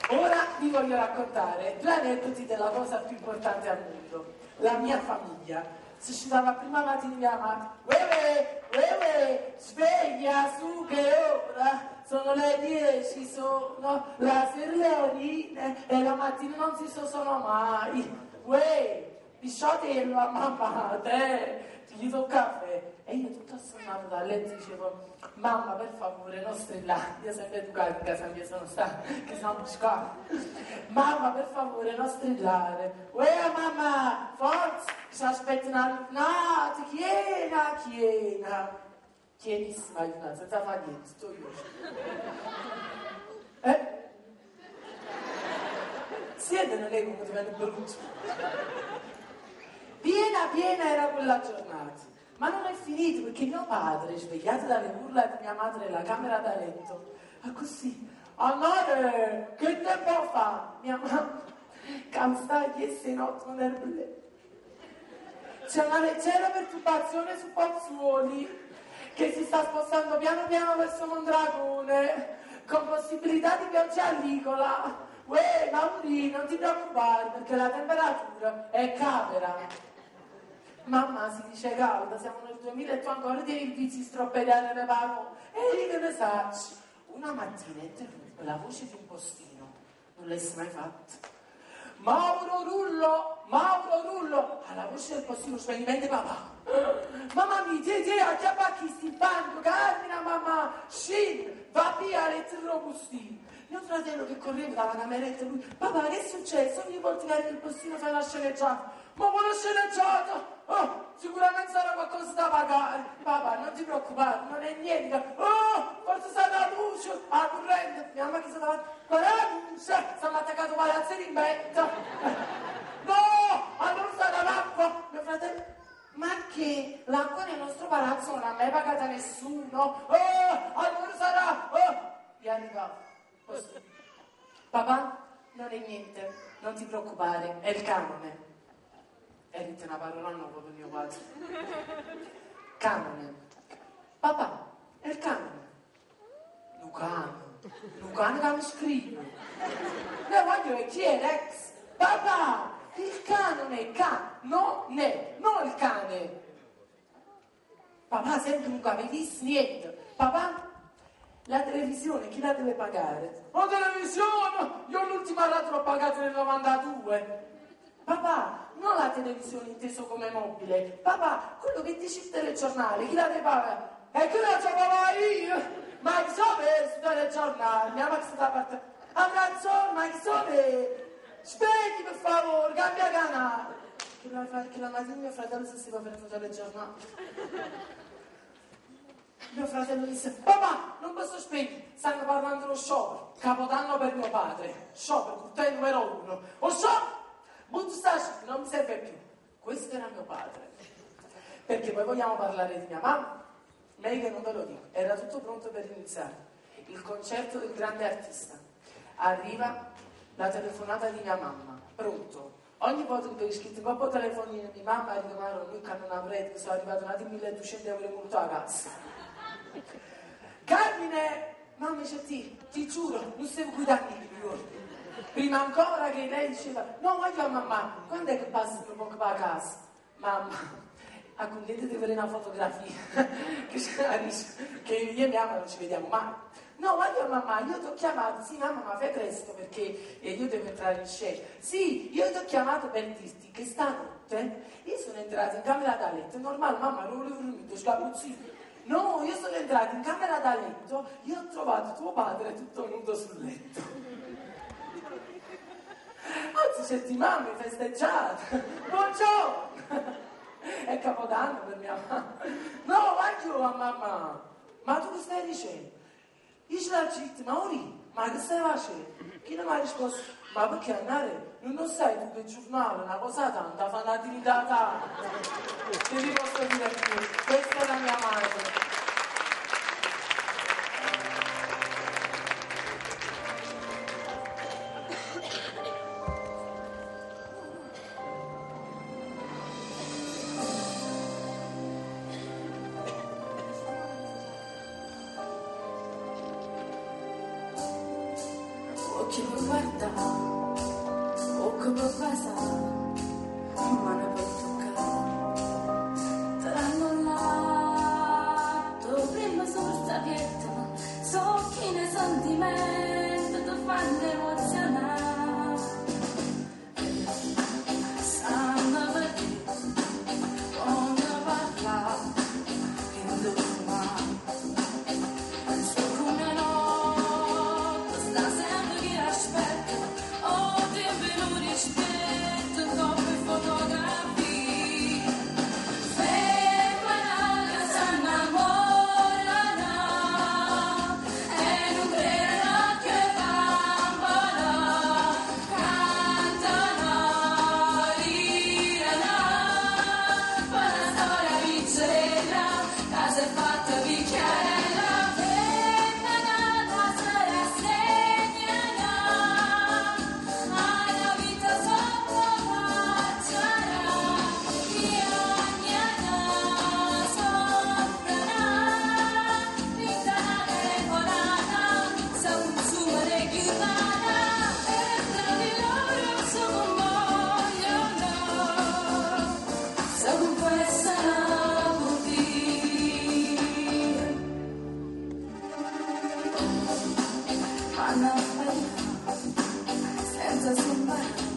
Ora vi voglio raccontare 2 aneddoti della cosa più importante al mondo, la mia famiglia. Si scendava prima mattina mia mamma, uè, sveglia su che ora, sono le 10, sono la serleorine e la mattina non si sono mai. Uè, pisciatello a mamma, te, ti gli do un caffè. E io tutta assonnata dal letto dicevo, mamma per favore non strillare, io sempre educata in casa mia sono stata, che sono buscata. Mamma per favore non strillare. Uè mamma, forza, ci aspetta una giornata, chiena. Chienissima giornata, senza fare niente, sto io. Siete nelle come diventa brutto. Piena era quella giornata. Ma non è finito perché mio padre, svegliato dalle urla di mia madre nella camera da letto, ha così, amore, che tempo fa? Mia mamma, cansata ieri notte non era belle. C'è una leggera perturbazione su Pozzuoli che si sta spostando piano verso Mondragone, con possibilità di pioggia allicola. Uè, Mauri, non ti preoccupare perché la temperatura è camera. Mamma si dice calda, siamo nel 2000 e tu ancora devi il vizi stroppellare le pavo. E lì che ne sacci? Una mattina interrompe la voce di un postino, non l'hai mai fatta. Mauro Rullo, alla voce del postino spegnimento papà. Mamma mia, ti acchiappa chi sti banco, Carmina mamma, scendi, va via l'eterno postino. Mio fratello che correva dalla cameretta, lui, papà che è successo? Ogni volta che arriva il postino fai una sceneggiata. Ma buona sceneggiata! Oh, sicuramente sarà qualcosa da pagare. Papà, non ti preoccupare, non è niente. Oh, forse sarà la luce, la corrente. Mia mamma che sta davanti. Ma la luce, stanno attaccato palazzini in vetta. No, allora sarà l'acqua. Mio fratello, ma che? L'acqua nel nostro palazzo non ha mai pagata nessuno. Oh, allora sarà. Oh, gli arriva così. Papà, non è niente, non ti preoccupare, è il canone. E dite una parola nuova per mio padre. Canone. Papà, è il canone. Lucano che mi scrive. Ne voglio chi è l'ex. Papà, il canone, non il cane. Papà, sempre non capisci niente. Papà, la televisione, chi la deve pagare? La televisione! Io l'ultima l'altra l'ho pagata nel 92. Papà, non la televisione inteso come mobile. Papà, quello che dici il telegiornale, chi la deve pagare? E che la chiamava io? Ma chi so per sul telegiornale? Mia mamma che sta da parte. A canzone, ma chi so per? Spegni per favore, cambia canale. Che la fare che la mattina mio fratello si stava per il telegiornale. Mio fratello disse, papà, non posso spegnere, stanno parlando dello sciopero, capodanno per mio padre, sciopero, cultura numero 1, lo sciopero, Buttastaci, non mi serve più. Questo era mio padre. Perché poi vogliamo parlare di mia mamma? Meglio che non ve lo dico, era tutto pronto per iniziare. Il concerto del grande artista. Arriva la telefonata di mia mamma, pronto. Ogni volta che avevo scritto un po' telefonino di mamma e ridomano lui che non avrei, che sono arrivato un attimo 1200 euro molto a casa. Carmine, mamma dice ti giuro, non stiamo guidando i ricordi. Prima ancora che lei diceva, no voglio a mamma, quando è che passi un po' a casa? Mamma, accontente di avere una fotografia, che io e mia mamma non ci vediamo mai. No, voglio a mamma, io ti ho chiamato, sì mamma ma fai presto perché io devo entrare in scena. Sì, io ti ho chiamato per dirti che stanotte io sono entrata in camera da letto, è normale mamma, non volevo dormire, scapuzzino. No, io sono entrata in camera da letto, io ho trovato tuo padre tutto nudo sul letto. Oggi c'è di mamma festeggiata, buongiorno, è Capodanno per mia mamma. No, vai giù a mamma, ma tu che stai dicendo? Io ce l'ho zitto, ma ori, ma che stai facendo? Chi non mi ha risposto, ma perché andare? Non sai tu che giornale, una cosa tanta, fa una dignità tanta. Che vi posso dire più? Questa è la mia madre. occhi mi guardano, o come basano, ma ne puoi toccare. Trannollato, prima sul sapietto, so chi ne sentimento ti fanno emozionare. Sanno per te, quando parla, in domani. Penso come notte, sta sempre chi aspetta, oh, tempi non rispetto, troppe fotografie. Femminile si innamorano e non credono che bambino, cantano, rirano, fa una storia vincella, casa è fatta bicchiarella, femminata si rassegnano alla vita sopra facciarà, piagnano, soffrono, vita telefonata, sa un suo chiudana, e tra di loro sono vogliono, sa con questa così. Fanno fatica senza sommare.